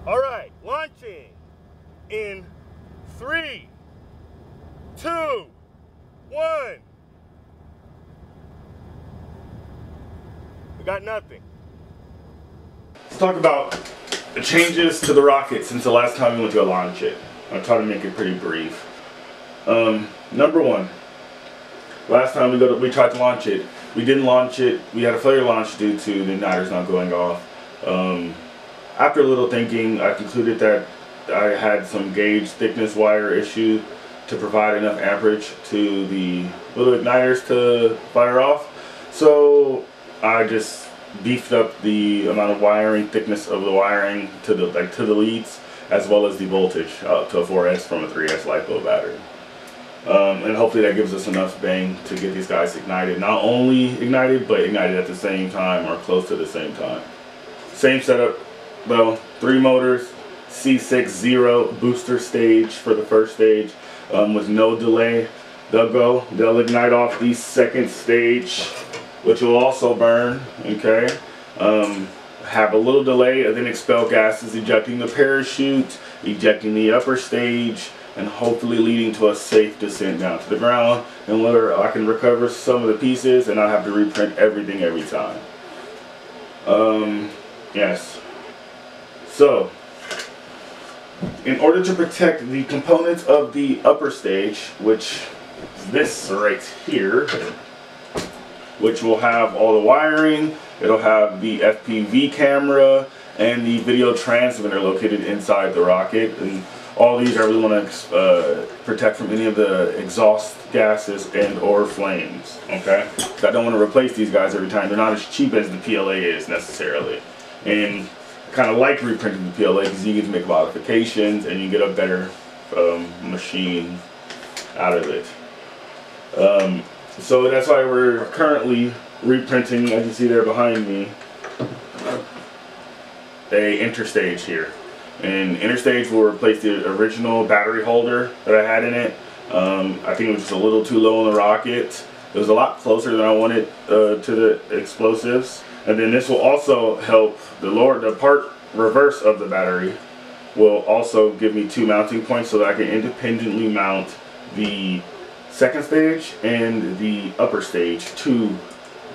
All right, launching in 3, 2, 1. We got nothing. Let's talk about the changes to the rocket since the last time we went to launch it. I'll try to make it pretty brief. Number one, last time we tried to launch it, we didn't launch it. We had a failure launch due to the igniters not going off. After a little thinking, I concluded that I had some gauge thickness wire issue to provide enough amperage to the little igniters to fire off. So I just beefed up the amount of wiring, thickness of the wiring to the leads, as well as the voltage up to a 4S from a 3S LiPo battery. And hopefully that gives us enough bang to get these guys ignited. Not only ignited, but ignited at the same time or close to the same time. Same setup though, 3 motors, C60 booster stage for the first stage with no delay. They'll ignite off the second stage, which will also burn, okay? Have a little delay and then expel gases, ejecting the parachute, ejecting the upper stage, and hopefully leading to a safe descent down to the ground, and where I can recover some of the pieces and not have to reprint everything every time. Yes. So, in order to protect the components of the upper stage, which is this right here, which will have all the wiring, it'll have the FPV camera and the video transmitter located inside the rocket, and all these I really want to protect from any of the exhaust gases and or flames, okay? So I don't want to replace these guys every time. They're not as cheap as the PLA is necessarily. And I kind of like reprinting the PLA because you get to make modifications and you get a better machine out of it. So that's why we're currently reprinting, as you see there behind me, a interstage here. And interstage will replace the original battery holder that I had in it. I think it was just a little too low on the rocket. It was a lot closer than I wanted to the explosives. And then this will also help the part reverse of the battery will also give me 2 mounting points so that I can independently mount the second stage and the upper stage to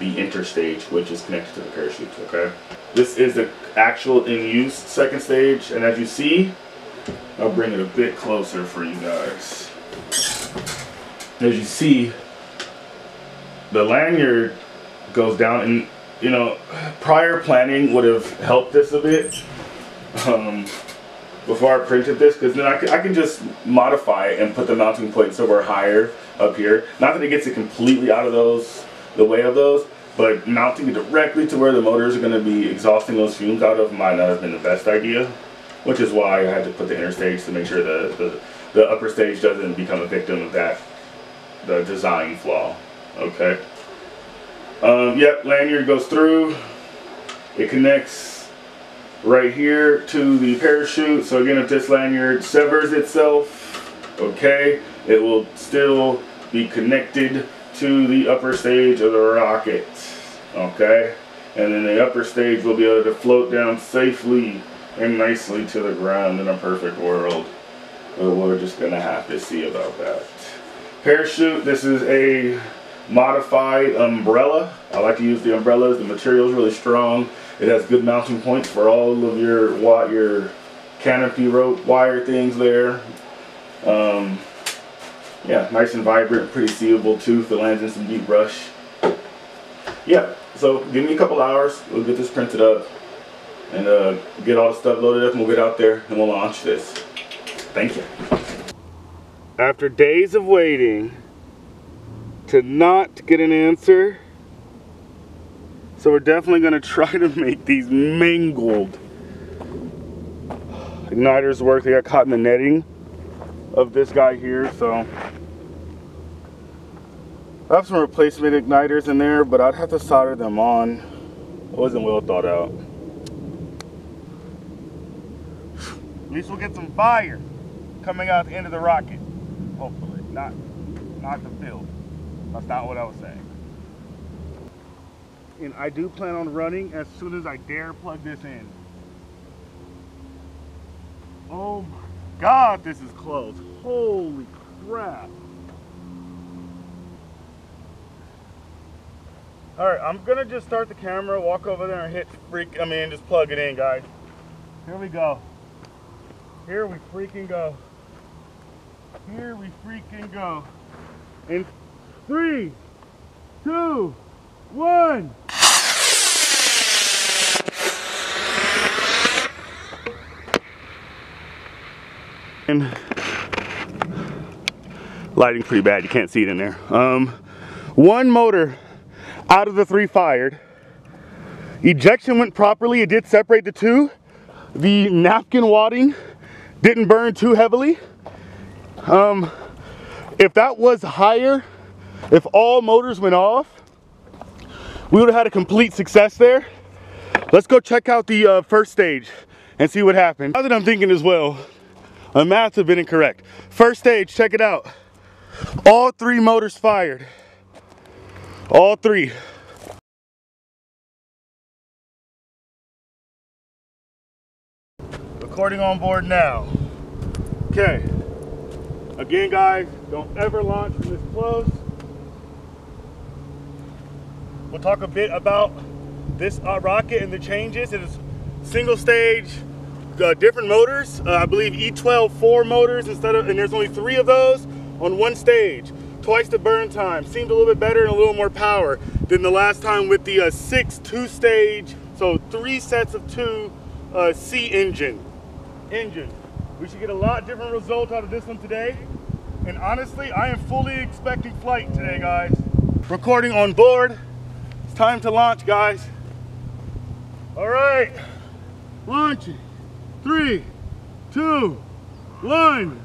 the interstage, which is connected to the parachute, okay? This is the actual in-use second stage, and as you see, I'll bring it a bit closer for you guys. As you see, the lanyard goes down, and you know, prior planning would have helped this a bit before I printed this, because then I can just modify it and put the mounting point somewhere higher up here. Not that it gets it completely out of the way of those, but mounting it directly to where the motors are going to be exhausting those fumes out of might not have been the best idea, which is why I had to put the inner stage to make sure the upper stage doesn't become a victim of the design flaw, okay? Yep, lanyard goes through, it connects right here to the parachute. So again, if this lanyard severs itself, okay, it will still be connected to the upper stage of the rocket, okay? And then the upper stage will be able to float down safely and nicely to the ground in a perfect world. But we're just gonna have to see about that. Parachute, this is a modified umbrella. I like to use the umbrellas. The material is really strong. It has good mounting points for all of your canopy rope wire things there. Yeah, nice and vibrant, pretty seeable too if it lands in some deep brush. Yeah, so give me a couple hours. We'll get this printed up and get all the stuff loaded up, and we'll get out there and we'll launch this. Thank you. After days of waiting to not get an answer, so we're definitely going to try to make these mangled igniters work. They got caught in the netting of this guy here, so I have some replacement igniters in there, but I'd have to solder them on. It wasn't well thought out. At least we'll get some fire coming out the end of the rocket, hopefully. Not the build. That's not what I was saying. And I do plan on running as soon as I dare plug this in. Oh my God, this is close. Holy crap. All right, I'm gonna just start the camera, walk over there and just plug it in, guys. Here we go. Here we freaking go. Here we freaking go. In 3, 2, 1. And lighting pretty bad, you can't see it in there. One motor out of the 3 fired. Ejection went properly, it did separate the 2. The napkin wadding didn't burn too heavily. If that was higher, if all motors went off, we would have had a complete success there. Let's go check out the first stage and see what happened. Now that I'm thinking as well, my math have been incorrect. First stage, check it out. All 3 motors fired. All 3. Recording on board now. Okay. Again, guys, don't ever launch from this close. We'll talk a bit about this rocket and the changes. It is single stage, different motors. I believe E12 4 motors and there's only 3 of those on one stage. Twice the burn time. Seemed a little bit better and a little more power than the last time with the 6 2-stage, so 3 sets of 2 C engine. We should get a lot different result out of this one today. And honestly, I am fully expecting flight today, guys. Recording on board. It's time to launch, guys. All right, launching. 3, 2, 1.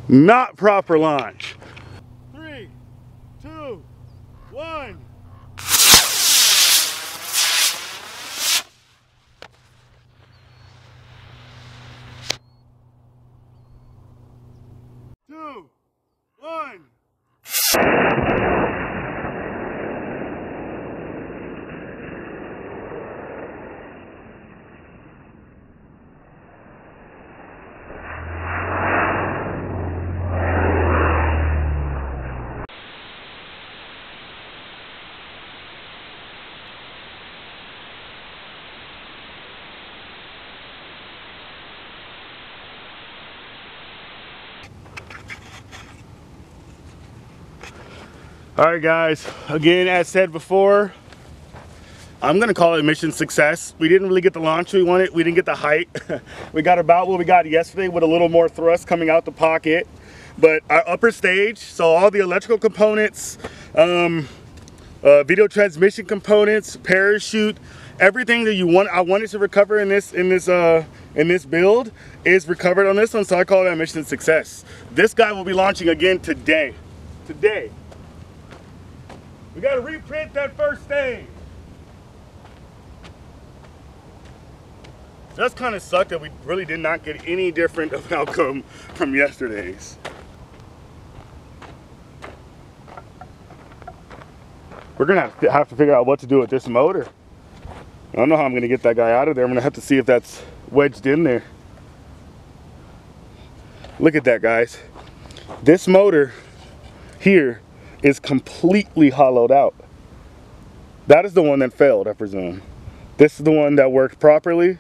Not proper launch. 3, 2, 1. Two, 1. All right, guys, again, as said before, I'm gonna call it mission success. We didn't really get the launch we wanted. We didn't get the height. We got about what we got yesterday with a little more thrust coming out the pocket. But our upper stage, so all the electrical components, video transmission components, parachute, everything that I wanted to recover in this build is recovered on this one, so I call that mission success. This guy will be launching again today. We got to reprint that first stage. That's kind of sucked that we really did not get any different of outcome from yesterday's. We're gonna have to figure out what to do with this motor. I don't know how I'm gonna get that guy out of there. I'm gonna have to see if that's wedged in there. Look at that, guys. This motor here is completely hollowed out. That is the one that failed, I presume. This is the one that worked properly.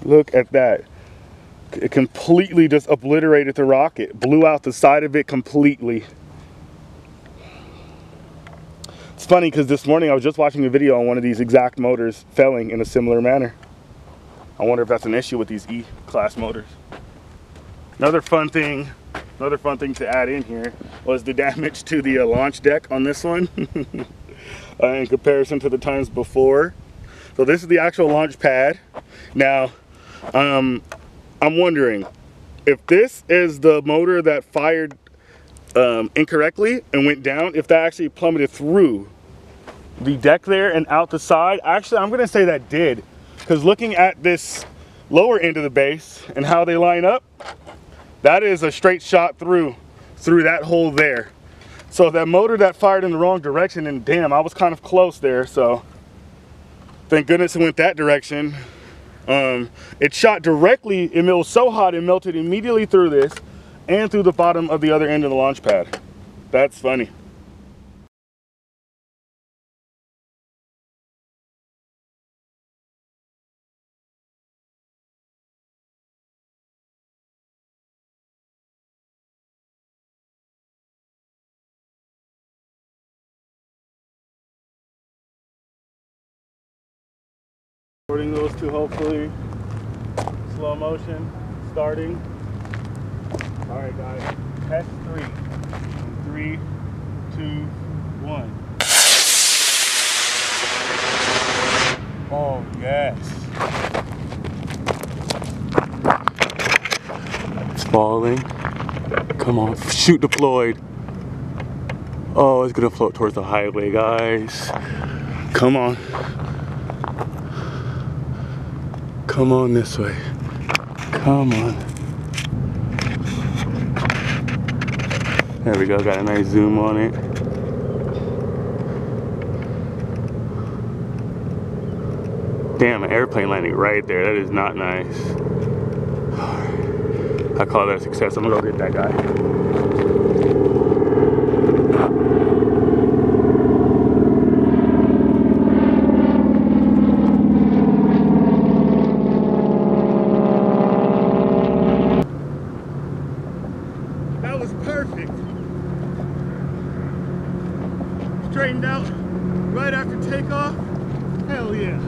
Look at that. It completely just obliterated the rocket, blew out the side of it completely. It's funny because this morning I was just watching a video on one of these exact motors failing in a similar manner. I wonder if that's an issue with these E-class motors. Another fun thing to add in here was the damage to the launch deck on this one in comparison to the times before. So this is the actual launch pad. Now, I'm wondering if this is the motor that fired incorrectly and went down, if that actually plummeted through the deck there and out the side. Actually, I'm gonna say that did, because looking at this lower end of the base and how they line up, that is a straight shot through that hole there. So that motor that fired in the wrong direction, and damn, I was kind of close there, so thank goodness it went that direction. It shot directly, and it was so hot it melted immediately through this and through the bottom of the other end of the launch pad. That's funny. Recording those two, hopefully. Slow motion, starting. All right, guys, test 3. 3, 2, 1. Oh, yes. It's falling. Come on, shoot deployed. Oh, it's gonna float towards the highway, guys. Come on. Come on this way. Come on. There we go, got a nice zoom on it. Damn, an airplane landing right there. That is not nice. I call that a success. I'm gonna go get that guy. That was perfect. Straightened out right after takeoff. Hell yeah.